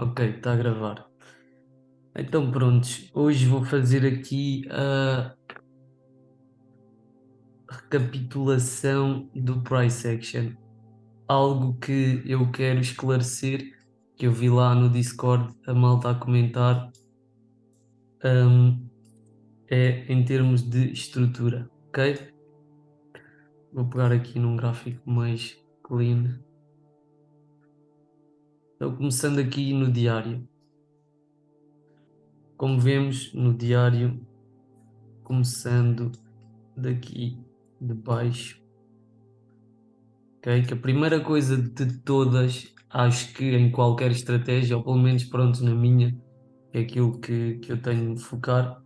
Ok, está a gravar. Então prontos, hoje vou fazer aqui a recapitulação do price action. Algo que eu quero esclarecer, que eu vi lá no Discord a malta a comentar, é em termos de estrutura, ok? Vou pegar aqui num gráfico mais clean. Então começando aqui no diário. Como vemos no diário, começando daqui de baixo, ok? Que a primeira coisa de todas, acho que em qualquer estratégia, ou pelo menos pronto, na minha, que é aquilo que eu tenho de focar,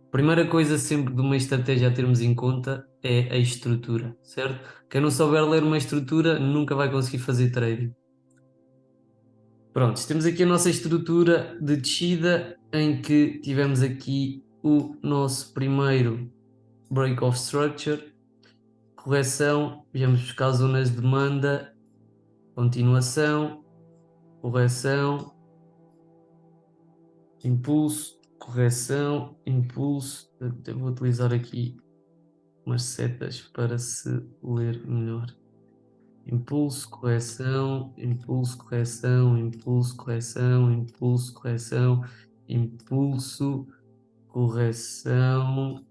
a primeira coisa sempre de uma estratégia a termos em conta é a estrutura, certo? Quem não souber ler uma estrutura nunca vai conseguir fazer trading. Pronto, temos aqui a nossa estrutura de descida em que tivemos aqui o nosso primeiro break of structure, correção, viemos buscar zonas de demanda, continuação, correção, impulso, correção, impulso. Eu vou utilizar aqui umas setas para se ler melhor. Impulso, correção, impulso, correção, impulso, correção, impulso, correção, impulso, correção,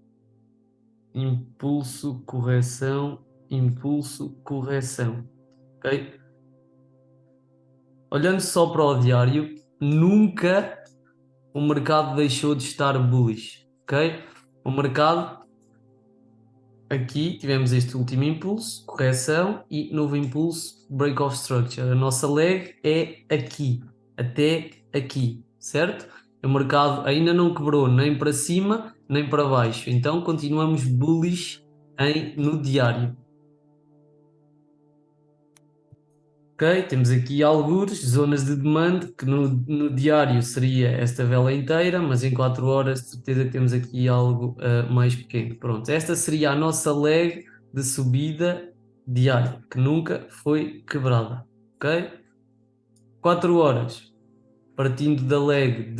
impulso, correção, impulso, correção. Ok? Olhando só para o diário, nunca o mercado deixou de estar bullish, ok? O mercado, aqui tivemos este último impulso, correção e novo impulso, break of structure. A nossa leg é aqui, até aqui, certo? O mercado ainda não quebrou nem para cima nem para baixo, então continuamos bullish no diário. Ok, temos aqui algures, zonas de demanda, que no diário seria esta vela inteira, mas em 4 horas de certeza que temos aqui algo mais pequeno. Pronto, esta seria a nossa leg de subida diária, que nunca foi quebrada. Ok? 4 horas, partindo da leg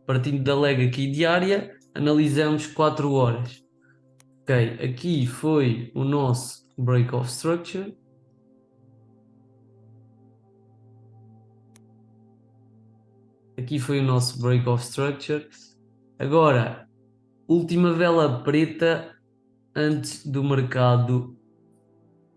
partindo da leg aqui diária, analisamos 4 horas. Ok, aqui foi o nosso break of structure. Aqui foi o nosso break of structure. Agora, última vela preta antes do mercado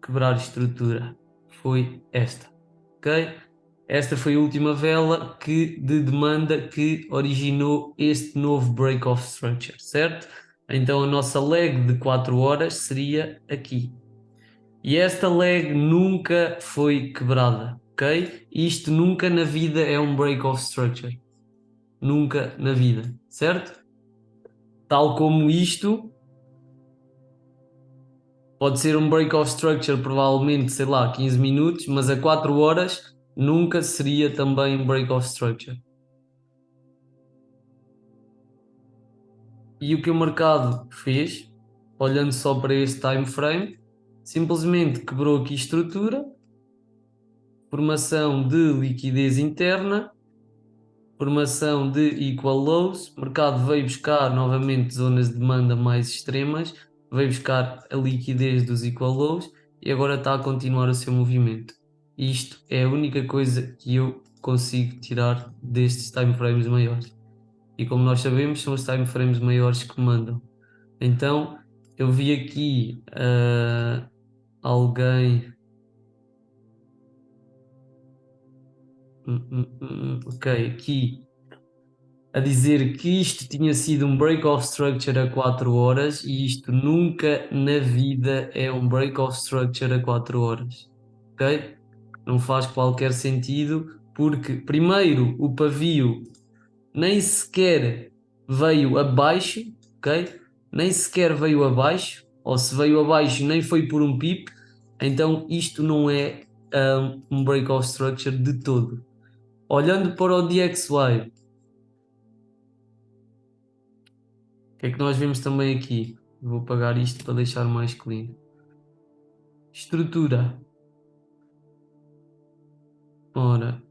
quebrar estrutura. Foi esta, ok? Esta foi a última vela de demanda que originou este novo break of structure, certo? Então a nossa leg de 4 horas seria aqui. E esta leg nunca foi quebrada, ok? Isto nunca na vida é um break of structure. Nunca na vida, certo? Tal como isto, pode ser um break of structure, provavelmente, sei lá, 15 minutos, mas a 4 horas nunca seria também um break of structure. E o que o mercado fez, olhando só para este time frame, simplesmente quebrou aqui estrutura, formação de liquidez interna, formação de equal lows, o mercado veio buscar novamente zonas de demanda mais extremas, veio buscar a liquidez dos equal lows e agora está a continuar o seu movimento. Isto é a única coisa que eu consigo tirar destes time frames maiores. E como nós sabemos, são os time frames maiores que mandam. Então, eu vi aqui alguém. Ok, aqui a dizer que isto tinha sido um break of structure a 4 horas e isto nunca na vida é um break of structure a 4 horas, ok? Não faz qualquer sentido porque, primeiro, o pavio nem sequer veio abaixo, ok? Nem sequer veio abaixo, ou se veio abaixo nem foi por um pip, então isto não é um break of structure de todo. Olhando para o DXY, o que é que nós vemos também aqui? Vou apagar isto para deixar mais clean. Estrutura. Ora,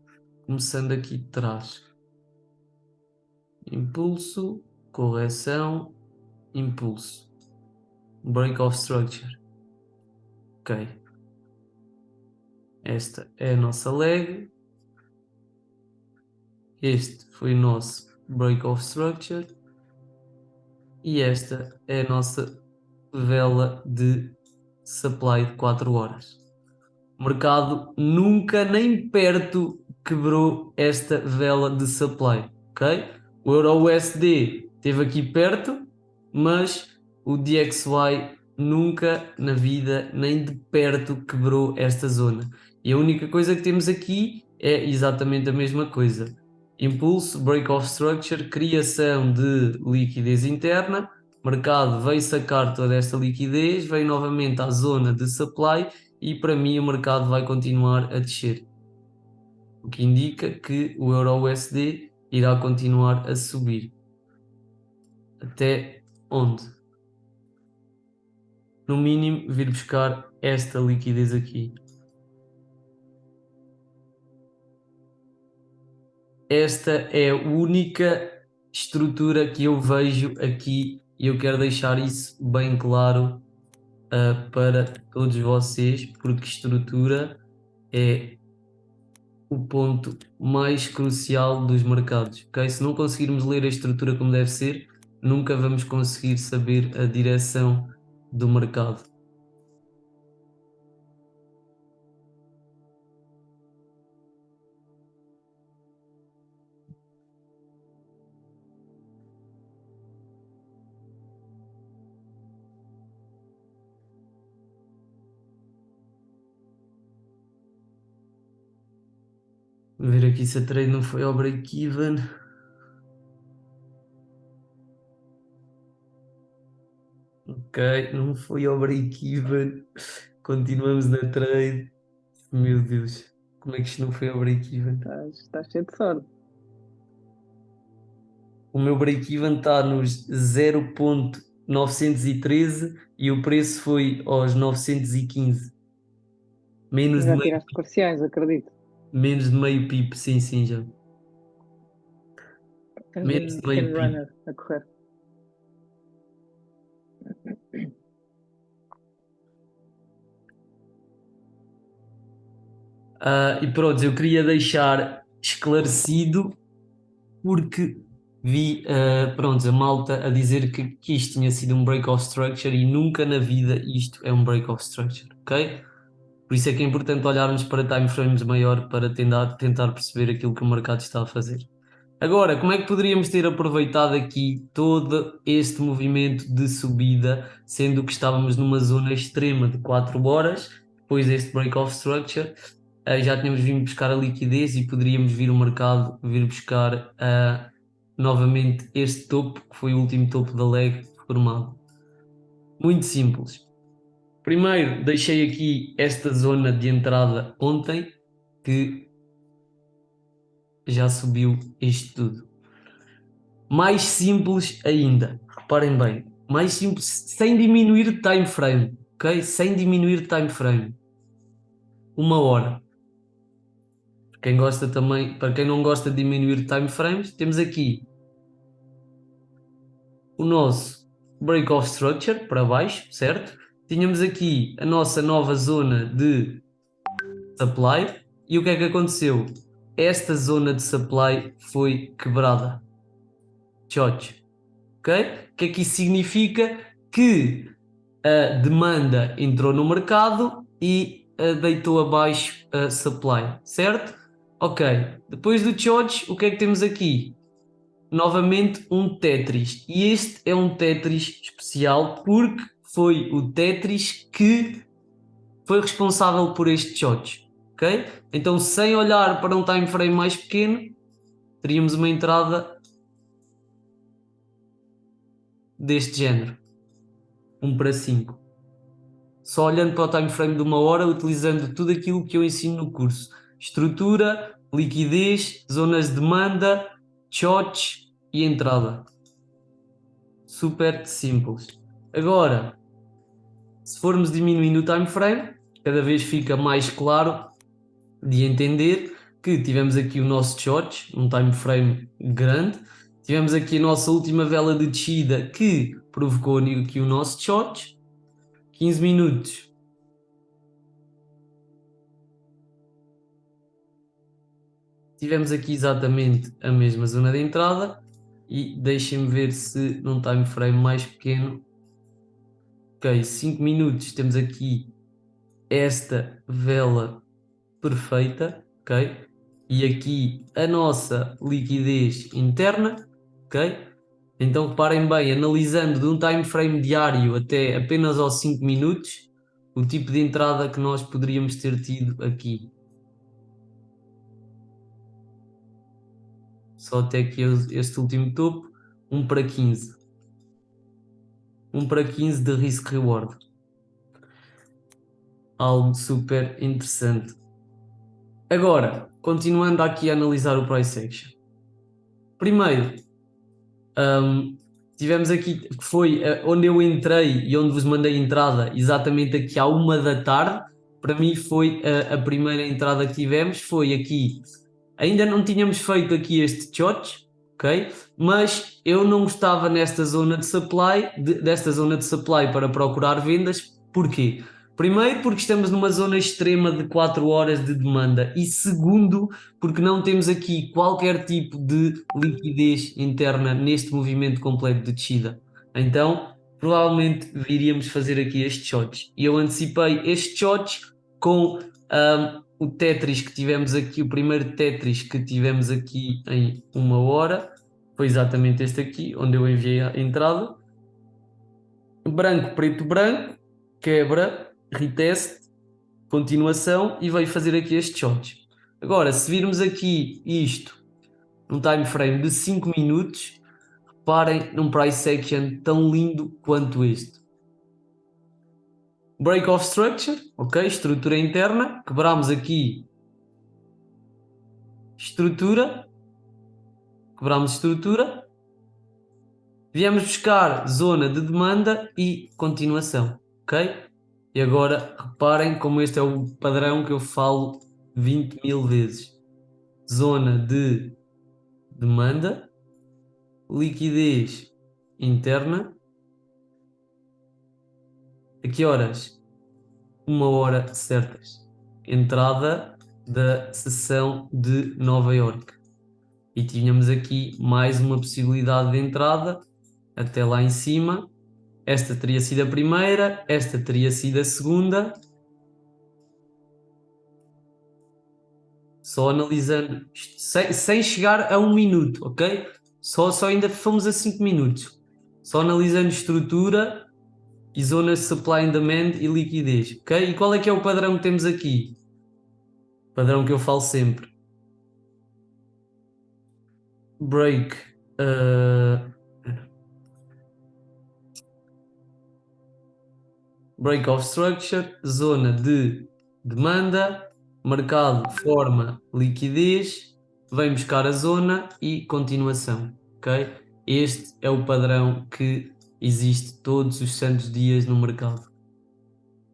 começando aqui de trás. Impulso, correção, impulso. Break of structure. Ok. Esta é a nossa leg. Este foi o nosso break of structure. E esta é a nossa vela de supply de 4 horas. O mercado nunca nem perto quebrou esta vela de supply, ok? O Euro-USD esteve aqui perto, mas o DXY nunca na vida nem de perto quebrou esta zona. E a única coisa que temos aqui é exatamente a mesma coisa. Impulso, break of structure, criação de liquidez interna. O mercado veio sacar toda esta liquidez, veio novamente à zona de supply e para mim o mercado vai continuar a descer. O que indica que o Euro-USD irá continuar a subir. Até onde? No mínimo vir buscar esta liquidez aqui. Esta é a única estrutura que eu vejo aqui e eu quero deixar isso bem claro para todos vocês, porque estrutura é o ponto mais crucial dos mercados, ok? Se não conseguirmos ler a estrutura como deve ser, nunca vamos conseguir saber a direção do mercado. Vou ver aqui se a trade não foi ao break-even. Ok, não foi ao break-even. Continuamos na trade. Meu Deus, como é que isto não foi ao break-even? Estás cheio de sorte. O meu break-even está nos 0.913 e o preço foi aos 915. Menos de Já meio, tiraste parciais, acredito. menos de meio pip, sim, já. És um Menos de thin meio pip. runner a correr. E pronto, eu queria deixar esclarecido porque vi pronto, a malta a dizer que isto tinha sido um break of structure e nunca na vida isto é um break of structure, ok? Por isso é que é importante olharmos para timeframes maior para tentar perceber aquilo que o mercado está a fazer. Agora, como é que poderíamos ter aproveitado aqui todo este movimento de subida, sendo que estávamos numa zona extrema de 4 horas, depois deste break of structure, já tínhamos vindo buscar a liquidez e poderíamos vir o mercado vir buscar novamente este topo, que foi o último topo da leg formado. Muito simples. Primeiro, deixei aqui esta zona de entrada ontem, que já subiu isto tudo. Mais simples ainda, reparem bem, mais simples, sem diminuir time frame, ok? Sem diminuir time frame. 1 hora. Quem gosta também, para quem não gosta de diminuir time frames, temos aqui o nosso break of structure para baixo, certo? Tínhamos aqui a nossa nova zona de supply e o que é que aconteceu? Esta zona de supply foi quebrada. Choch, ok? O que é que isso significa? Que a demanda entrou no mercado e deitou abaixo a supply, certo? Ok, depois do Choch, o que é que temos aqui? Novamente um Tetris. E este é um Tetris especial porque foi o Tetris que foi responsável por este Choch, ok? Então, sem olhar para um time frame mais pequeno, teríamos uma entrada deste género, 1/5. Só olhando para o time frame de 1 hora, utilizando tudo aquilo que eu ensino no curso: estrutura, liquidez, zonas de demanda, shots e entrada. Super simples. Agora, se formos diminuindo o time frame, cada vez fica mais claro de entender. que tivemos aqui o nosso short, um time frame grande, tivemos aqui a nossa última vela de descida que provocou aqui o nosso short, 15 minutos. Tivemos aqui exatamente a mesma zona de entrada e deixem-me ver se num time frame mais pequeno. Ok, 5 minutos, temos aqui esta vela perfeita, ok? E aqui a nossa liquidez interna, ok? Então reparem bem, analisando de um time frame diário até apenas aos 5 minutos, o tipo de entrada que nós poderíamos ter tido aqui. Só até aqui este último topo, 1 para 15. 1 para 15 de risk reward. Algo super interessante. Agora, continuando aqui a analisar o price action. Primeiro, tivemos aqui, que foi onde eu entrei e onde vos mandei entrada, exatamente aqui à 1 da tarde. Para mim foi a primeira entrada que tivemos, foi aqui. Ainda não tínhamos feito aqui este short, ok? Mas eu não estava nesta zona de supply, desta zona de supply para procurar vendas. Porquê? Primeiro, porque estamos numa zona extrema de 4 horas de demanda, e segundo, porque não temos aqui qualquer tipo de liquidez interna neste movimento completo de descida. Então, provavelmente viríamos fazer aqui estes shots. E eu antecipei estes shots com o Tetris que tivemos aqui, o primeiro Tetris que tivemos aqui em 1 hora, foi exatamente este aqui, onde eu enviei a entrada. Branco, preto, branco, quebra, retest, continuação e veio fazer aqui estes shots. Agora, se virmos aqui isto num time frame de 5 minutos, reparem num price action tão lindo quanto este. Break of structure, ok? Estrutura interna, quebramos aqui estrutura, quebramos estrutura, viemos buscar zona de demanda e continuação, ok? E agora reparem como este é o padrão que eu falo 20.000 vezes. Zona de demanda, liquidez interna. A que horas? 1 hora certas. Entrada da sessão de Nova York. E tínhamos aqui mais uma possibilidade de entrada até lá em cima. Esta teria sido a primeira, esta teria sido a segunda. Só analisando, sem chegar a 1 minuto, ok? Só ainda fomos a 5 minutos. Só analisando estrutura e zonas de supply and demand e liquidez, ok? E qual é que é o padrão que temos aqui? Padrão que eu falo sempre. Break. Break of structure, zona de demanda, mercado forma liquidez, vem buscar a zona e continuação, ok? Este é o padrão que existe todos os santos dias no mercado.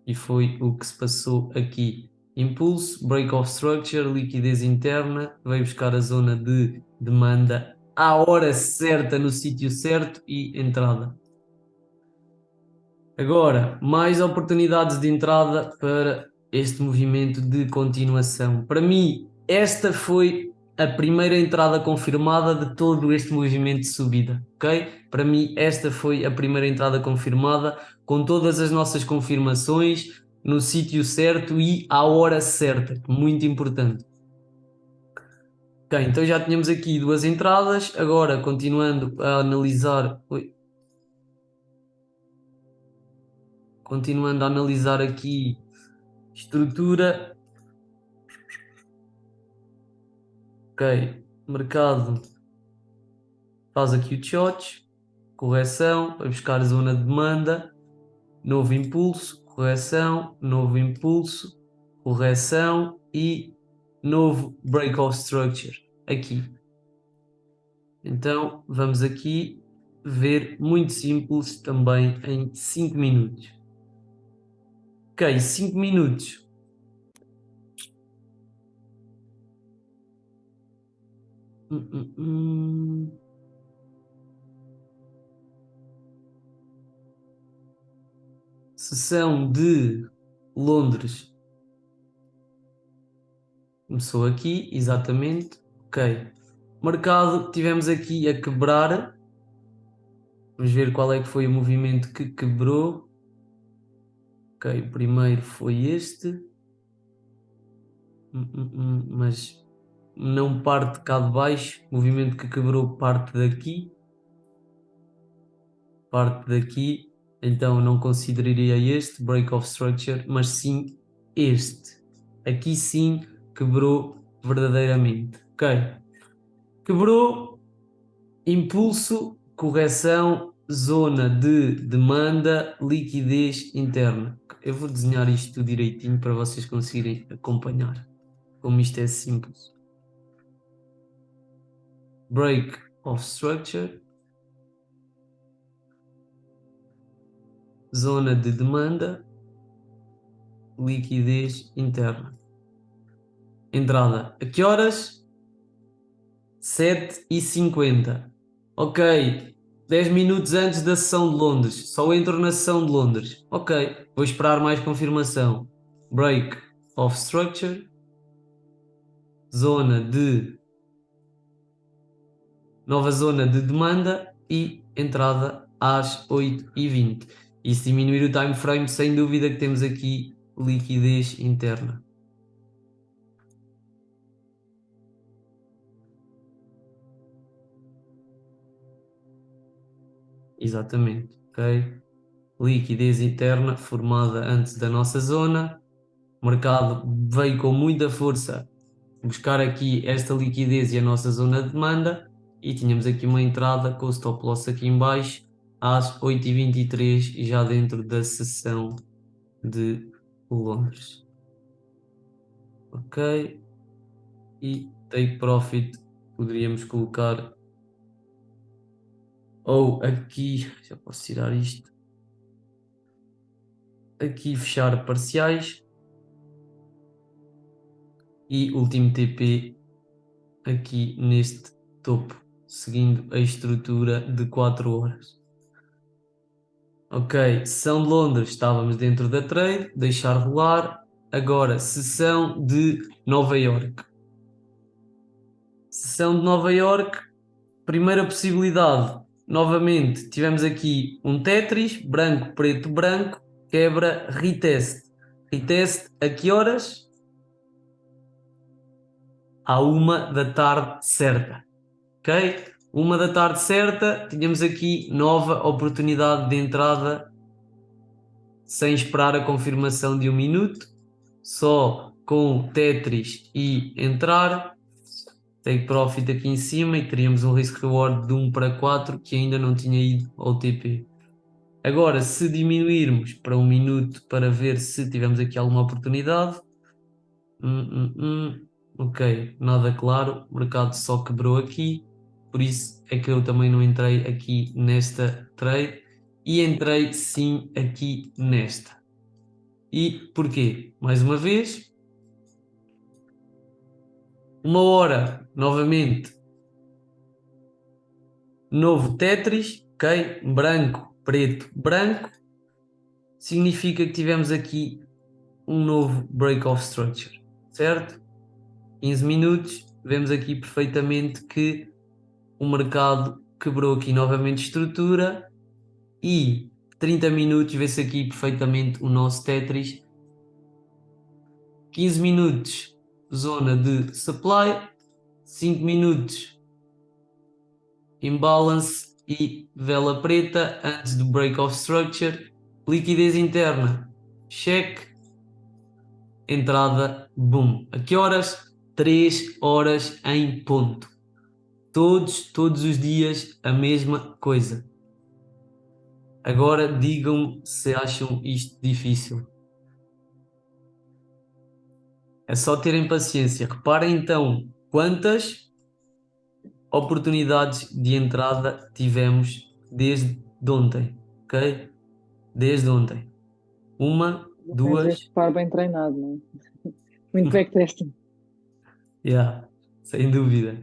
E foi o que se passou aqui. Impulso, break of structure, liquidez interna, veio buscar a zona de demanda à hora certa, no sítio certo e entrada. Agora, mais oportunidades de entrada para este movimento de continuação. Para mim, esta foi a primeira entrada confirmada de todo este movimento de subida, ok? Para mim, esta foi a primeira entrada confirmada, com todas as nossas confirmações, no sítio certo e à hora certa, muito importante. Ok, então já tínhamos aqui duas entradas, agora continuando a analisar... Continuando a analisar aqui estrutura. Ok, mercado faz aqui o short, correção, vai buscar a zona de demanda, novo impulso, correção e novo break of structure aqui. Então vamos aqui ver muito simples também em 5 minutos. Ok, 5 minutos. Hum, hum. Sessão de Londres. Começou aqui, exatamente. Ok. Mercado, tivemos aqui a quebrar. Vamos ver qual é que foi o movimento que quebrou. Ok, o primeiro foi este. Mas não parte cá de baixo. O movimento que quebrou parte daqui. Parte daqui. Então não consideraria este, break of structure, mas sim este. Aqui sim quebrou verdadeiramente. Ok. Quebrou, impulso, correção, zona de demanda, liquidez interna. Eu vou desenhar isto tudo direitinho para vocês conseguirem acompanhar. Como isto é simples. Break of structure, zona de demanda, liquidez interna. Entrada. A que horas? 7h50. Ok. 10 minutos antes da sessão de Londres. Só entro na sessão de Londres. Ok. Vou esperar mais confirmação. Break of structure. Zona de... Nova zona de demanda e entrada às 8h20. E se diminuir o time frame, sem dúvida que temos aqui liquidez interna. Exatamente, ok? Liquidez interna formada antes da nossa zona. O mercado veio com muita força buscar aqui esta liquidez e a nossa zona de demanda e tínhamos aqui uma entrada com o stop loss aqui em baixo às 8h23 já dentro da sessão de Londres. Ok? E take profit poderíamos colocar ou aqui, já posso tirar isto, aqui fechar parciais e último TP aqui neste topo, seguindo a estrutura de 4 horas. Ok, sessão de Londres, estávamos dentro da trade, deixar rolar. Agora, sessão de Nova York. Sessão de Nova York, primeira possibilidade, novamente, tivemos aqui um Tetris, branco, preto, branco, quebra, retest. Retest a que horas? À 1 da tarde certa. Ok? 1 da tarde certa, tínhamos aqui nova oportunidade de entrada sem esperar a confirmação de 1 minuto, só com Tetris e entrar, take profit aqui em cima e teríamos um risk reward de 1/4 que ainda não tinha ido ao TP. Agora, se diminuirmos para 1 minuto para ver se tivemos aqui alguma oportunidade, ok, nada claro, o mercado só quebrou aqui, por isso é que eu também não entrei aqui nesta trade e entrei sim aqui nesta. E porquê? Mais uma vez, 1 hora, novamente, novo Tetris, ok? Branco, preto, branco, significa que tivemos aqui um novo break of structure, certo? 15 minutos, vemos aqui perfeitamente que o mercado quebrou aqui novamente estrutura e 30 minutos vê-se aqui perfeitamente o nosso Tetris. 15 minutos, zona de supply, 5 minutos imbalance e vela preta antes do break of structure, liquidez interna, cheque, entrada, boom. A que horas? 3 horas em ponto. Todos os dias a mesma coisa. Agora digam-me se acham isto difícil. É só terem paciência. Reparem então quantas oportunidades de entrada tivemos desde ontem, ok? Desde ontem. Uma, Tens este duas, par bem treinado, não é? Muito backtesting. yeah, sem dúvida.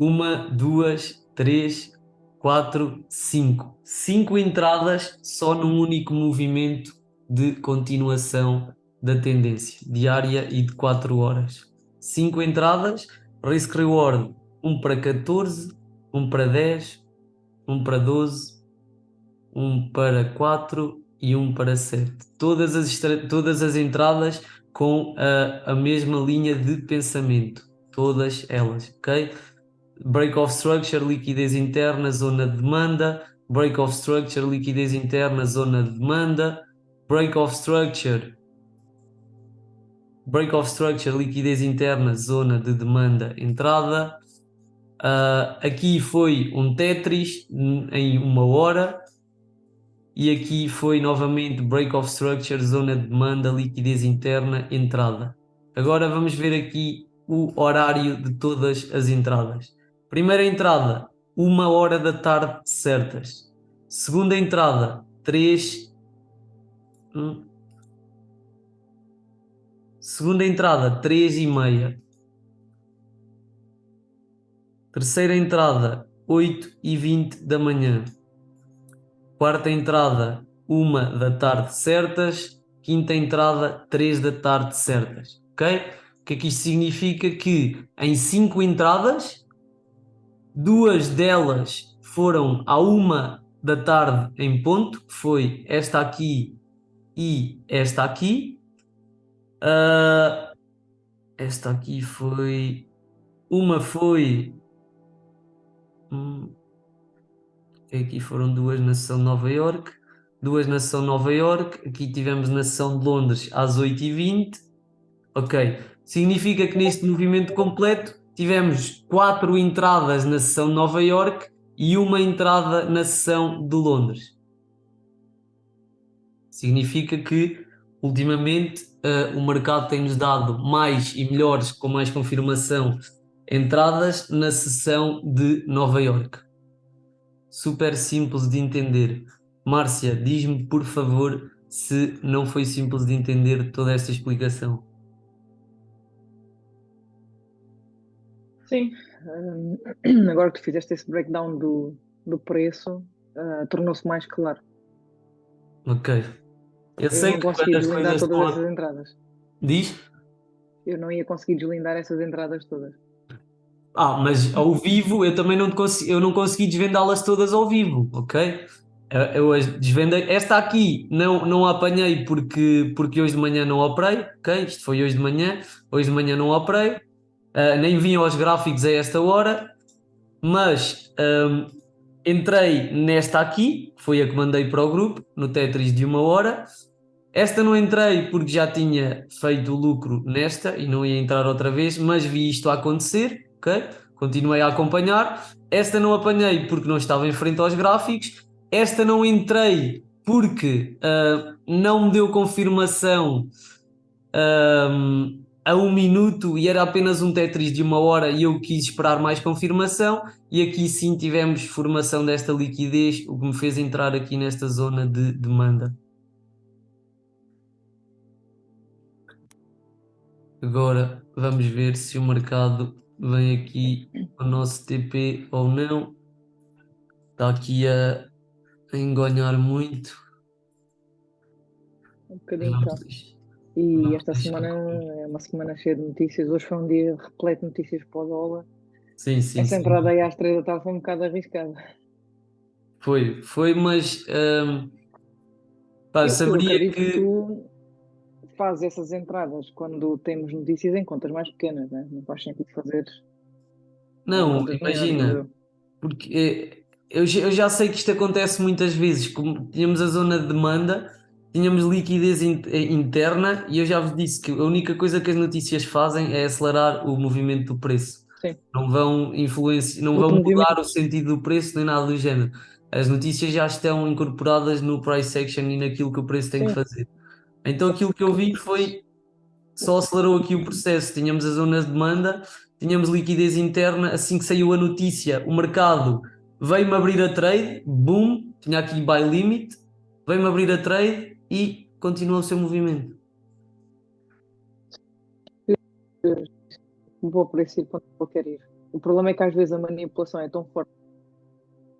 Uma, duas, três, quatro, cinco. Cinco entradas só num único movimento de continuação da tendência diária e de 4 horas. Cinco entradas, risk reward, um para 14, um para 10, um para 12, um para 4 e um para 7. Todas as entradas com a mesma linha de pensamento. Todas elas, ok? Break of structure, liquidez interna, zona de demanda. Break of structure, liquidez interna, zona de demanda. Break of structure, liquidez interna, zona de demanda, entrada. Aqui foi um Tetris em 1 hora. E aqui foi novamente break of structure, zona de demanda, liquidez interna, entrada. Agora vamos ver aqui o horário de todas as entradas. Primeira entrada, 1 hora da tarde certas. Segunda entrada, 3. Segunda entrada, 3h30. Terceira entrada, 8h20 da manhã. Quarta entrada, 1 da tarde certas. Quinta entrada, 3 da tarde certas. Ok? O que é que isto significa? Que em 5 entradas, 2 delas foram à 1 da tarde em ponto, que foi esta aqui e esta aqui. Esta aqui foi. Uma foi. Aqui foram duas na sessão de Nova York, duas na sessão de Nova York, aqui tivemos na sessão de Londres às 8h20. Ok, significa que neste movimento completo tivemos 4 entradas na sessão de Nova York e uma entrada na sessão de Londres. Significa que ultimamente o mercado tem-nos dado mais e melhores, com mais confirmação, entradas na sessão de Nova York. Super simples de entender. Márcia, diz-me por favor se não foi simples de entender toda esta explicação. Sim. Agora que tu fizeste esse breakdown do preço, tornou-se mais claro. Ok. Eu Eu sei não que consegui quando as deslindar coisas todas estão essas entradas. Diz? Eu não ia conseguir deslindar essas entradas todas. Mas ao vivo eu também não consegui desvendá-las todas ao vivo, ok? Eu as desvendei. Esta aqui não a apanhei porque hoje de manhã não operei, ok? Isto foi hoje de manhã. Hoje de manhã não operei. Nem vinham aos gráficos a esta hora. Mas entrei nesta aqui, que foi a que mandei para o grupo, no Tetris de 1 hora. Esta não entrei porque já tinha feito o lucro nesta e não ia entrar outra vez, mas vi isto a acontecer, ok? Continuei a acompanhar. Esta não apanhei porque não estava em frente aos gráficos. Esta não entrei porque não me deu confirmação a 1 minuto e era apenas um Tetris de 1 hora e eu quis esperar mais confirmação. E aqui sim tivemos formação desta liquidez, o que me fez entrar aqui nesta zona de demanda. Agora vamos ver se o mercado vem aqui ao nosso TP ou não. Está aqui a engonhar muito. Um Mas bocadinho tá. E vamos esta deixar semana correr. é uma semana cheia de notícias. Hoje foi um dia repleto de notícias para o dólar. Sim, sim, Essa sim. entrada aí às 3 da tarde foi um bocado arriscada. Foi, mas Eu saberia acredito que que. tu fazes essas entradas quando temos notícias em contas mais pequenas, né? Não faz sentido fazer em Não, contas maiores, digo imagina, eu. porque eu já sei que isto acontece muitas vezes. Como tínhamos a zona de demanda, tínhamos liquidez interna, e eu já vos disse que a única coisa que as notícias fazem é acelerar o movimento do preço. Sim. Não vão influenciar, não O vão movimento, mudar o sentido do preço nem nada do género. As notícias já estão incorporadas no price action e naquilo que o preço tem que sim. fazer. Então Só aquilo que eu que vi foi só acelerou aqui o processo. Tínhamos a zona de demanda, tínhamos liquidez interna. Assim que saiu a notícia, o mercado veio-me abrir a trade, boom, tinha aqui buy limit, veio-me abrir a trade e continua o seu movimento. vou por esse ponto que eu quero ir. O problema é que às vezes a manipulação é tão forte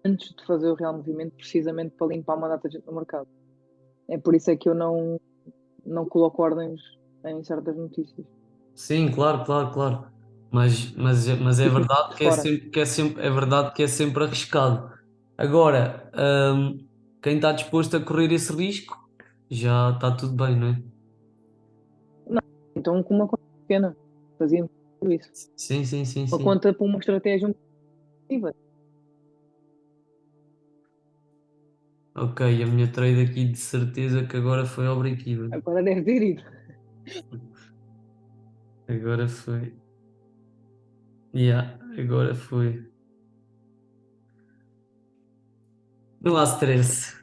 antes de fazer o real movimento, precisamente para limpar uma data de gente no mercado. É por isso é que eu não coloco ordens em certas notícias. Sim, claro, claro, claro. Mas é Fico verdade de que é fora. sempre, é verdade que é sempre arriscado. Agora, quem está disposto a correr esse risco, já está tudo bem, não é? Não, então com uma conta pequena, fazíamos isso. Sim, sim, sim, Uma sim. conta para uma estratégia um positiva. Ok, a minha trade aqui de certeza que agora foi ao break-even. Agora deve ter ido. Agora foi. Yeah, agora foi. Não há stress.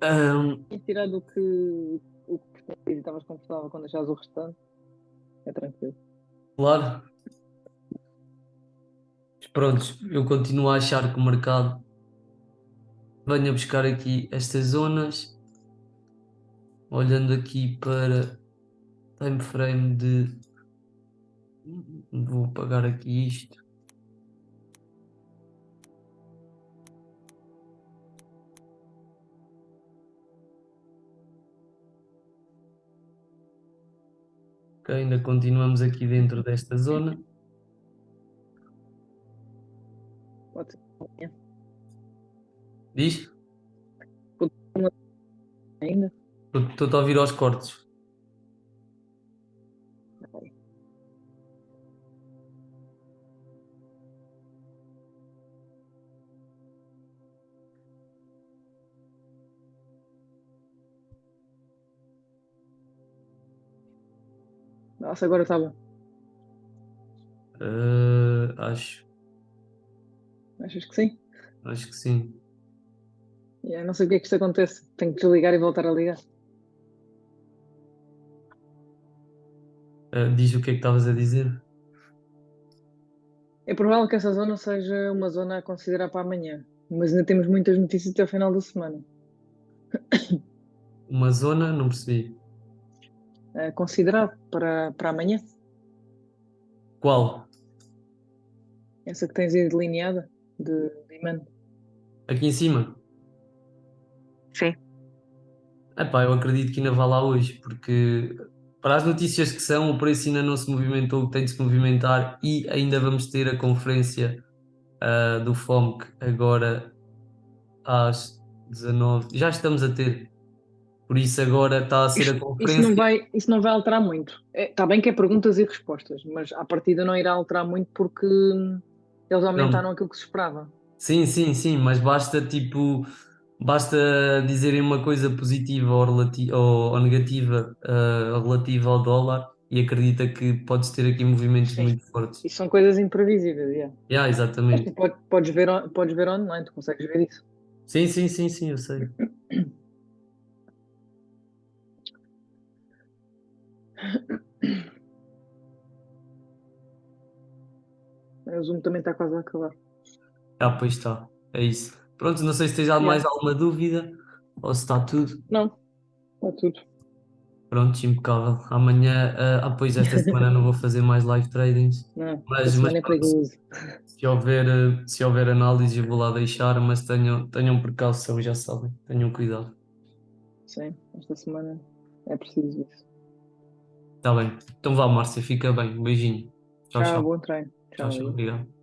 Ahm, E tirar o que pretendias e estavas confortável quando deixares o restante, é tranquilo. claro, mas pronto, eu continuo a achar que o mercado venha buscar aqui estas zonas, olhando aqui para time frame de. Vou apagar aqui isto. Ok, ainda continuamos aqui dentro desta zona. Pode ser. Diz? Continua ainda? Estou a ouvir aos cortes. Ok. Nossa, agora está bom. Acho, Achas que sim? acho que sim. Eu não sei o que é que isto acontece. Tenho que desligar e voltar a ligar. Diz o que é que estavas a dizer? É provável que essa zona seja uma zona a considerar para amanhã, mas ainda temos muitas notícias até o final da semana. Uma zona? Não percebi. A considerar para amanhã, Qual? essa que tens aí delineada de imã. Aqui em cima? Sim. Epá, eu acredito que ainda vá lá hoje, porque para as notícias que são, o preço ainda não se movimentou, tem de se movimentar e ainda vamos ter a conferência do FOMC agora às 19. Já estamos a ter, por isso agora está a ser a conferência. Isso não vai alterar muito. Está bem que é perguntas e respostas, mas à partida não irá alterar muito porque eles Não, aumentaram aquilo que se esperava. sim, sim, sim, mas basta tipo, basta dizerem uma coisa positiva ou negativa relativa ao dólar e acredita que podes ter aqui movimentos Sim. muito fortes. Isso são coisas imprevisíveis, yeah. Yeah, Mas tu exatamente. podes ver online, tu consegues ver isso. Sim, sim, sim, sim, eu sei. O Zoom também está quase a acabar. Ah, pois está, é isso. Pronto, não sei se tens Yeah. mais alguma dúvida ou se está tudo. Não, está tudo. Pronto, impecável. Amanhã, pois esta semana não vou fazer mais live tradings, Não, esta mas semana é pronto, perigoso. se houver análise eu vou lá deixar, mas tenham precaução, já sabem, tenham cuidado. Sim, esta semana é preciso isso. Está bem. Então vá, Márcia, fica bem. Um beijinho. Tchau, Tchau, tchau. bom treino. Tchau, Tchau, tchau. Igor. Obrigado.